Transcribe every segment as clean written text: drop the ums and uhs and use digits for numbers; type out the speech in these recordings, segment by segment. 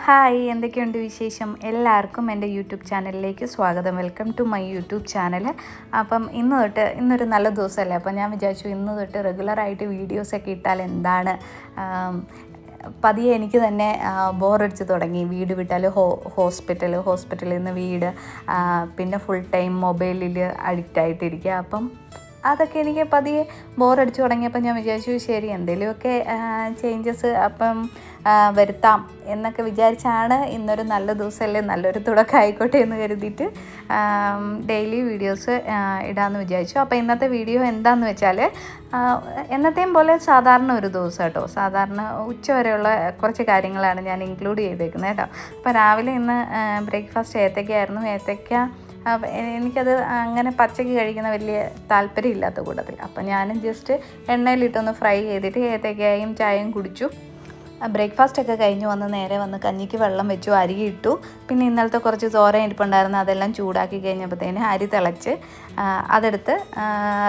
Hi, എന്തൊക്കെയുണ്ട് വിശേഷം? എല്ലാവർക്കും എൻ്റെ യൂട്യൂബ് ചാനലിലേക്ക് സ്വാഗതം. Welcome to my YouTube channel. അപ്പം ഇന്നൊരു നല്ല ദിവസമല്ലേ, അപ്പം ഞാൻ വിചാരിച്ചു ഇന്ന് തൊട്ട് റെഗുലറായിട്ട് വീഡിയോസൊക്കെ ഇട്ടാൽ എന്താണ്. പതിയെ എനിക്ക് തന്നെ ബോറടിച്ച് തുടങ്ങി. വീട് വിട്ടാൽ ഹോസ്പിറ്റലിൽ നിന്ന് വീട്, പിന്നെ ഫുൾ ടൈം മൊബൈലിൽ അഡിക്റ്റ് ആയിട്ടിരിക്കുക. അപ്പം അതൊക്കെ എനിക്ക് പതിയെ ബോറടിച്ച് തുടങ്ങിയപ്പോൾ ഞാൻ വിചാരിച്ചു ശരി എന്തെങ്കിലുമൊക്കെ ചേഞ്ചസ് വരുത്താം എന്നൊക്കെ വിചാരിച്ചാണ് ഇന്നൊരു നല്ല ദിവസമല്ലേ, നല്ലൊരു തുടക്കം ആയിക്കോട്ടെ എന്ന് കരുതിയിട്ട് ഡെയിലി വീഡിയോസ് ഇടാമെന്ന് വിചാരിച്ചു. അപ്പോൾ ഇന്നത്തെ വീഡിയോ എന്താണെന്ന് വെച്ചാൽ എന്നത്തെയും പോലെ സാധാരണ ഒരു ദിവസം കേട്ടോ. സാധാരണ ഉച്ചവരെയുള്ള കുറച്ച് കാര്യങ്ങളാണ് ഞാൻ ഇൻക്ലൂഡ് ചെയ്തേക്കുന്നത് കേട്ടോ. അപ്പോൾ രാവിലെ ഇന്ന് ബ്രേക്ക്ഫാസ്റ്റ് ഏത്തയ്ക്കായിരുന്നു. എനിക്കത് അങ്ങനെ പച്ചയ്ക്ക് കഴിക്കുന്ന വലിയ താല്പര്യമില്ലാത്ത കൂട്ടത്തിൽ. അപ്പം ഞാനും ജസ്റ്റ് എണ്ണയിലിട്ടൊന്ന് ഫ്രൈ ചെയ്തിട്ട് ഏത്തയ്ക്കായും ചായയും കുടിച്ചു. ബ്രേക്ക്ഫാസ്റ്റൊക്കെ കഴിഞ്ഞ് നേരെ വന്ന് കഞ്ഞിക്ക് വെള്ളം വെച്ചു, അരി ഇട്ടു. പിന്നെ ഇന്നലത്തെ കുറച്ച് തോരൻ ഇരിപ്പുണ്ടായിരുന്നു, അതെല്ലാം ചൂടാക്കി കഴിഞ്ഞപ്പോഴത്തേന് അരി തിളച്ച് അതെടുത്ത്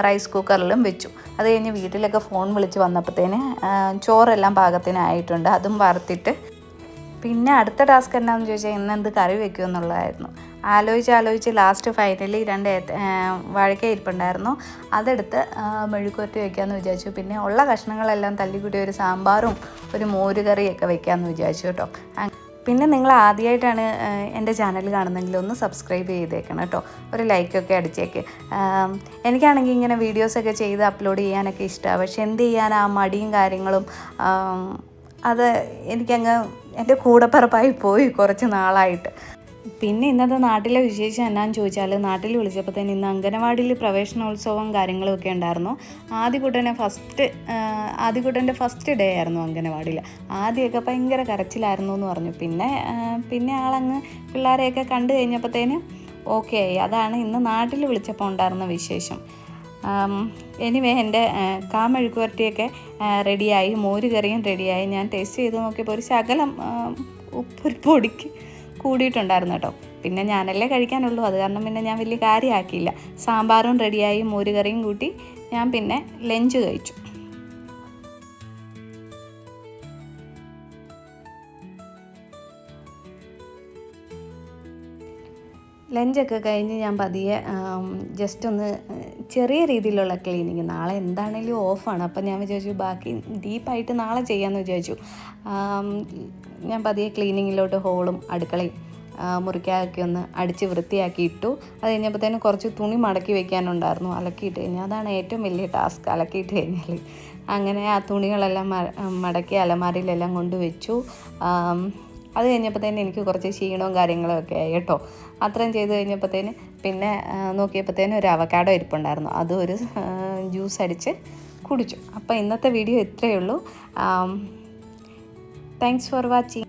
റൈസ് കുക്കറിലും വെച്ചു. അത് കഴിഞ്ഞ് വീട്ടിലൊക്കെ ഫോൺ വിളിച്ച് വന്നപ്പോഴത്തേന് ചോറെല്ലാം പാകത്തിനായിട്ടുണ്ട്, അതും വറുത്തിട്ട്. പിന്നെ അടുത്ത ടാസ്ക് എന്താണെന്ന് ചോദിച്ചാൽ ഇന്നെന്ത് കറി വെക്കും എന്നുള്ളതായിരുന്നു. ആലോചിച്ച് ലാസ്റ്റ് ഫൈനലി 2 വാഴയ്ക്ക ഇരിപ്പുണ്ടായിരുന്നു, അതെടുത്ത് മെഴുക്കുവരട്ടി വയ്ക്കാമെന്ന് വിചാരിച്ചു. പിന്നെ ഉള്ള കഷ്ണങ്ങളെല്ലാം തല്ലിക്കൂട്ടി ഒരു സാമ്പാറും ഒരു മോരുകറിയൊക്കെ വയ്ക്കാമെന്ന് വിചാരിച്ചു കേട്ടോ. പിന്നെ നിങ്ങൾ ആദ്യമായിട്ടാണ് എൻ്റെ ചാനൽ കാണുന്നതെങ്കിൽ ഒന്ന് സബ്സ്ക്രൈബ് ചെയ്തേക്കണം കേട്ടോ, ഒരു ലൈക്കൊക്കെ അടിച്ചേക്ക്. എനിക്കാണെങ്കിൽ ഇങ്ങനെ വീഡിയോസൊക്കെ ചെയ്ത് അപ്ലോഡ് ചെയ്യാനൊക്കെ ഇഷ്ടമാണ്. പക്ഷെ എന്ത് ചെയ്യാനാ, മടിയും കാര്യങ്ങളും അത് എനിക്കങ്ങ് എൻ്റെ കൂടപ്പിറപ്പായി പോയി കുറച്ച് നാളായിട്ട്. പിന്നെ ഇന്നത്തെ നാട്ടിലെ വിശേഷം എന്നാന്ന് ചോദിച്ചാൽ, നാട്ടിൽ വിളിച്ചപ്പോൾ തന്നെ ഇന്ന് അംഗനവാടിയിൽ പ്രവേശനോത്സവവും കാര്യങ്ങളൊക്കെ ഉണ്ടായിരുന്നു. ആദ്യകുട്ടൻ്റെ ഫസ്റ്റ് ഡേ ആയിരുന്നു അംഗനവാടിയിൽ. ആദ്യമൊക്കെ ഭയങ്കര കരച്ചിലായിരുന്നു എന്ന് പറഞ്ഞു. പിന്നെ ആളങ്ങ് പിള്ളേരെയൊക്കെ കണ്ടു കഴിഞ്ഞപ്പോഴത്തേന് ഓക്കെ ആയി. അതാണ് ഇന്ന് നാട്ടിൽ വിളിച്ചപ്പോൾ ഉണ്ടായിരുന്ന വിശേഷം. എനിവേ എൻ്റെ മെഴുക്കുവരട്ടിയൊക്കെ റെഡിയായി, മോരുകറിയും റെഡിയായി. ഞാൻ ടേസ്റ്റ് ചെയ്ത് നോക്കിയപ്പോൾ ഒരു ശകലം ഉപ്പൊരു പൊടിക്ക് കൂടിയിട്ടുണ്ടായിരുന്നു കേട്ടോ. പിന്നെ ഞാനല്ലേ കഴിക്കാനുള്ളൂ, അത് കാരണം പിന്നെ ഞാൻ വലിയ കാര്യമാക്കിയില്ല. സാമ്പാറും റെഡിയായി, മോരുകറിയും കൂട്ടി ഞാൻ പിന്നെ ലഞ്ച് കഴിച്ചു. ലഞ്ചൊക്കെ കഴിഞ്ഞ് ഞാൻ പതിയെ ജസ്റ്റ് ഒന്ന് ചെറിയ രീതിയിലുള്ള ക്ലീനിങ്, നാളെ എന്താണേലും ഓഫാണ്. അപ്പം ഞാൻ വിചാരിച്ചു ബാക്കി ഡീപ്പായിട്ട് നാളെ ചെയ്യാമെന്ന് വിചാരിച്ചു. ഞാൻ പതിയെ ക്ലീനിങ്ങിലോട്ട് ഹോളും അടുക്കളയും മുറിക്കാതൊക്കെ ഒന്ന് അടിച്ച് വൃത്തിയാക്കി ഇട്ടു. അത് കഴിഞ്ഞപ്പോഴത്തേനും കുറച്ച് തുണി മടക്കി വയ്ക്കാനുണ്ടായിരുന്നു, അലക്കിയിട്ട് കഴിഞ്ഞാൽ അതാണ് ഏറ്റവും വലിയ ടാസ്ക്, അലക്കിയിട്ട് കഴിഞ്ഞാൽ. അങ്ങനെ ആ തുണികളെല്ലാം മടക്കി അലമാരയിലെല്ലാം കൊണ്ടുവച്ചു. അത് കഴിഞ്ഞപ്പോഴത്തേന് എനിക്ക് കുറച്ച് ക്ഷീണവും കാര്യങ്ങളൊക്കെ ആയി കേട്ടോ. അത്രയും ചെയ്ത് കഴിഞ്ഞപ്പോഴത്തേന് പിന്നെ നോക്കിയപ്പോഴത്തേന് ഒരു അവക്കാഡോ ഇരിപ്പുണ്ടായിരുന്നു, അതും ഒരു ജ്യൂസ് അടിച്ച് കുടിച്ചു. അപ്പോൾ ഇന്നത്തെ വീഡിയോ ഇത്രയേ ഉള്ളൂ. Thanks for watching.